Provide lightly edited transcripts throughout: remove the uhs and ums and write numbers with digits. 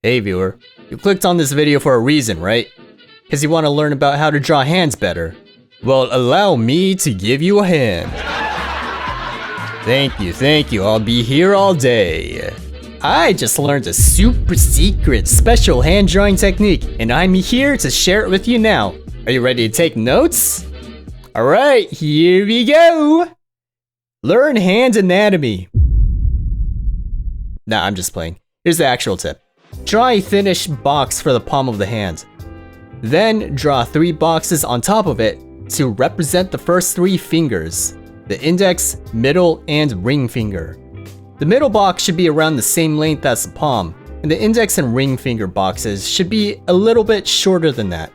Hey viewer, you clicked on this video for a reason, right? Because you want to learn about how to draw hands better. Well, allow me to give you a hand. Thank you, I'll be here all day. I just learned a super secret special hand drawing technique, and I'm here to share it with you now. Are you ready to take notes? Alright, here we go! Learn hand anatomy. Nah, I'm just playing. Here's the actual tip. Draw a finished box for the palm of the hand. Then draw 3 boxes on top of it to represent the first 3 fingers: the index, middle, and ring finger. The middle box should be around the same length as the palm, and the index and ring finger boxes should be a little bit shorter than that.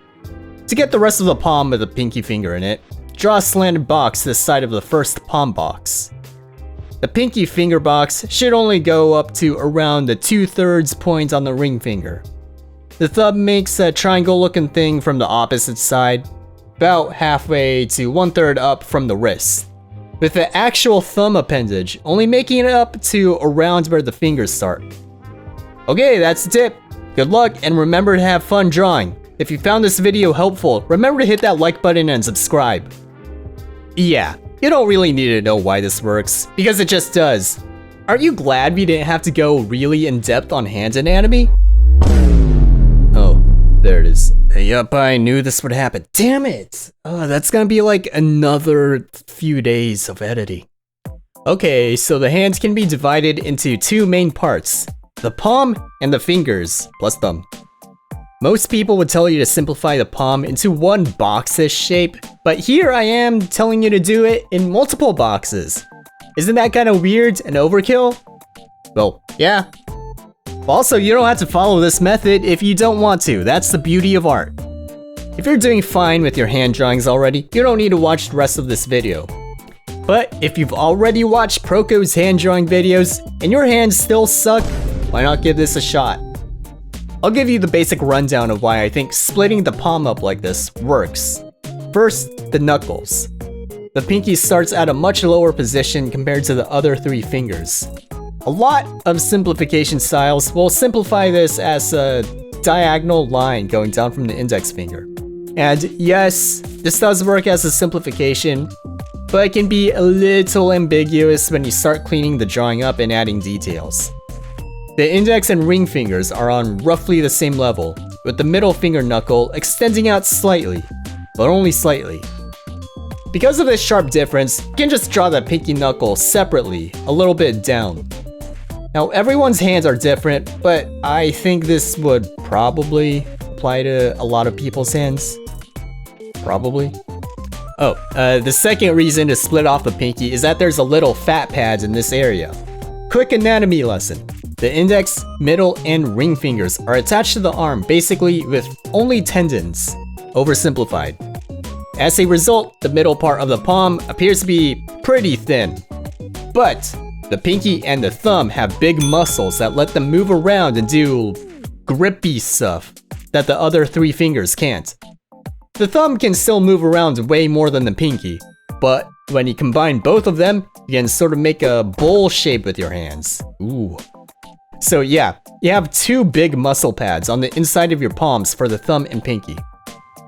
To get the rest of the palm with a pinky finger in it, draw a slanted box to the side of the first palm box. The pinky finger box should only go up to around the 2/3 point on the ring finger. The thumb makes a triangle looking thing from the opposite side, about halfway to 1/3 up from the wrist, with the actual thumb appendage only making it up to around where the fingers start. Okay, that's the tip. Good luck, and remember to have fun drawing. If you found this video helpful, remember to hit that like button and subscribe. Yeah, you don't really need to know why this works, because it just does. Aren't you glad we didn't have to go really in depth on hand anatomy? Oh, there it is. Yup, I knew this would happen. Damn it! Oh, that's gonna be like another few days of editing. Okay, so the hands can be divided into 2 main parts: the palm and the fingers, plus thumb. Most people would tell you to simplify the palm into 1 box-ish shape, but here I am telling you to do it in multiple boxes. Isn't that kind of weird and overkill? Well, yeah. Also, you don't have to follow this method if you don't want to. That's the beauty of art. If you're doing fine with your hand drawings already, you don't need to watch the rest of this video. But if you've already watched Proko's hand drawing videos and your hands still suck, why not give this a shot? I'll give you the basic rundown of why I think splitting the palm up like this works. First, the knuckles. The pinky starts at a much lower position compared to the other 3 fingers. A lot of simplification styles will simplify this as a diagonal line going down from the index finger. And yes, this does work as a simplification, but it can be a little ambiguous when you start cleaning the drawing up and adding details. The index and ring fingers are on roughly the same level, with the middle finger knuckle extending out slightly, but only slightly. Because of this sharp difference, you can just draw the pinky knuckle separately, a little bit down. Now, everyone's hands are different, but I think this would probably apply to a lot of people's hands. Probably. Oh, the second reason to split off the pinky is that there's a little fat pads in this area. Quick anatomy lesson. The index, middle, and ring fingers are attached to the arm basically with only tendons, oversimplified. As a result, the middle part of the palm appears to be pretty thin. But the pinky and the thumb have big muscles that let them move around and do grippy stuff that the other 3 fingers can't. The thumb can still move around way more than the pinky, but when you combine both of them, you can sort of make a bowl shape with your hands. Ooh. So yeah, you have 2 big muscle pads on the inside of your palms for the thumb and pinky.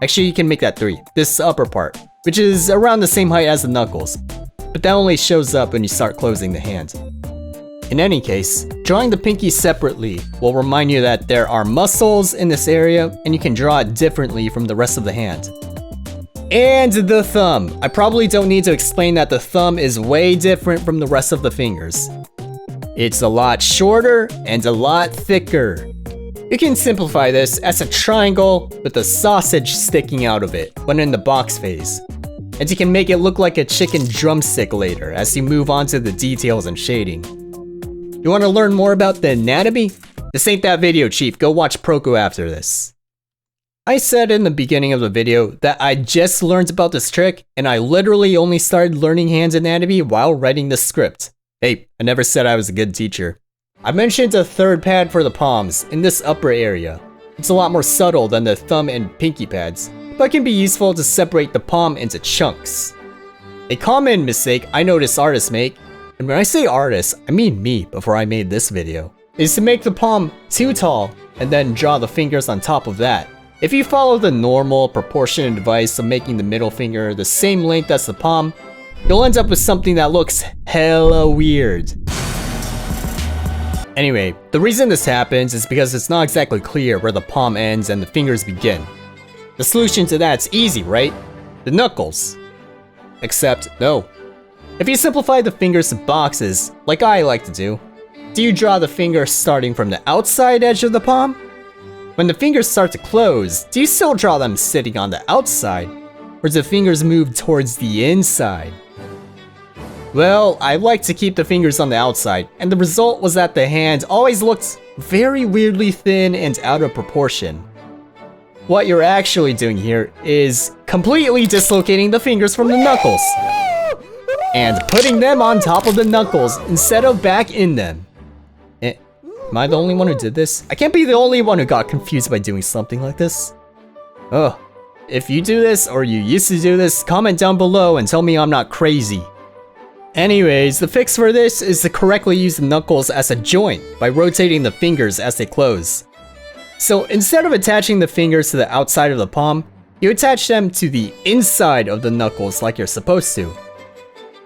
Actually, you can make that 3. This upper part, which is around the same height as the knuckles, but that only shows up when you start closing the hand. In any case, drawing the pinky separately will remind you that there are muscles in this area and you can draw it differently from the rest of the hand. And the thumb. I probably don't need to explain that the thumb is way different from the rest of the fingers. It's a lot shorter and a lot thicker. You can simplify this as a triangle with a sausage sticking out of it when in the box phase. And you can make it look like a chicken drumstick later as you move on to the details and shading. You want to learn more about the anatomy? This ain't that video, Chief. Go watch Proko after this. I said in the beginning of the video that I just learned about this trick, and I literally only started learning hand anatomy while writing the script. Hey, I never said I was a good teacher. I mentioned a 3rd pad for the palms in this upper area. It's a lot more subtle than the thumb and pinky pads, but can be useful to separate the palm into chunks. A common mistake I notice artists make, and when I say artists, I mean me before I made this video, is to make the palm too tall and then draw the fingers on top of that. If you follow the normal proportionate advice of making the middle finger the same length as the palm, you'll end up with something that looks hella weird. Anyway, the reason this happens is because it's not exactly clear where the palm ends and the fingers begin. The solution to that's easy, right? The knuckles. Except, no. If you simplify the fingers to boxes, like I like to do you draw the finger starting from the outside edge of the palm? When the fingers start to close, do you still draw them sitting on the outside? Or do the fingers move towards the inside? Well, I like to keep the fingers on the outside, and the result was that the hand always looked very weirdly thin and out of proportion. What you're actually doing here is completely dislocating the fingers from the knuckles and putting them on top of the knuckles instead of back in them. Am I the only one who did this? I can't be the only one who got confused by doing something like this. Ugh. If you do this or you used to do this, comment down below and tell me I'm not crazy. Anyways, the fix for this is to correctly use the knuckles as a joint by rotating the fingers as they close. So instead of attaching the fingers to the outside of the palm, you attach them to the inside of the knuckles like you're supposed to.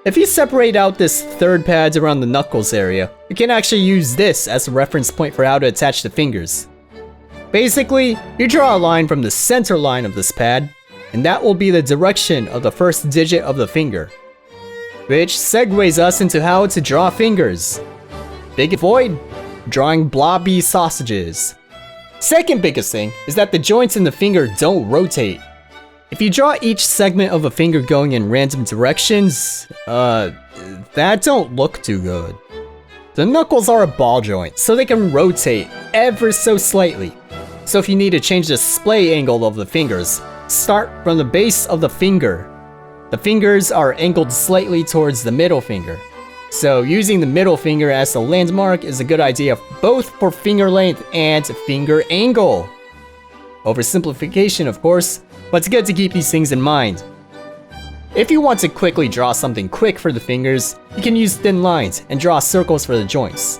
If you separate out this third pad around the knuckles area, you can actually use this as a reference point for how to attach the fingers. Basically, you draw a line from the center line of this pad, and that will be the direction of the first digit of the finger. Which segues us into how to draw fingers. Big avoid drawing blobby sausages. Second biggest thing is that the joints in the finger don't rotate. If you draw each segment of a finger going in random directions, that don't look too good. The knuckles are a ball joint, so they can rotate ever so slightly. So if you need to change the display angle of the fingers, start from the base of the finger. The fingers are angled slightly towards the middle finger. So using the middle finger as the landmark is a good idea both for finger length and finger angle. Oversimplification, of course, but it's good to keep these things in mind. If you want to quickly draw something quick for the fingers, you can use thin lines and draw circles for the joints.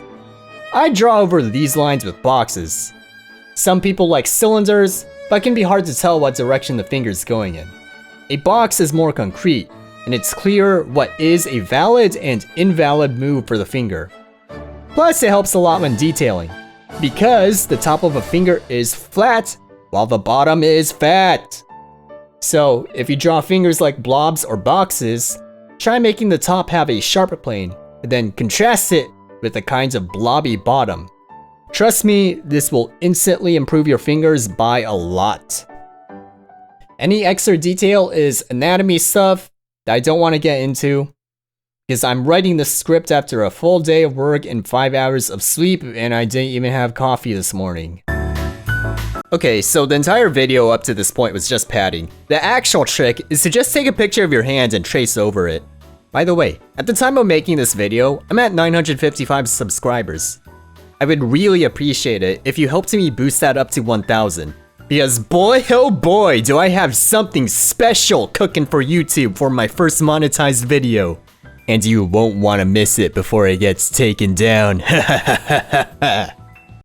I draw over these lines with boxes. Some people like cylinders, but it can be hard to tell what direction the finger is going in. A box is more concrete, and it's clear what is a valid and invalid move for the finger. Plus, it helps a lot when detailing, because the top of a finger is flat, while the bottom is fat. So, if you draw fingers like blobs or boxes, try making the top have a sharper plane, and then contrast it with a kind of blobby bottom. Trust me, this will instantly improve your fingers by a lot. Any extra detail is anatomy stuff that I don't want to get into, because I'm writing the script after a full day of work and 5 hours of sleep, and I didn't even have coffee this morning. Okay, so the entire video up to this point was just padding. The actual trick is to just take a picture of your hand and trace over it. By the way, at the time of making this video, I'm at 955 subscribers. I would really appreciate it if you helped me boost that up to 1,000. Because boy oh boy do I have something special cooking for YouTube for my first monetized video. And you won't want to miss it before it gets taken down.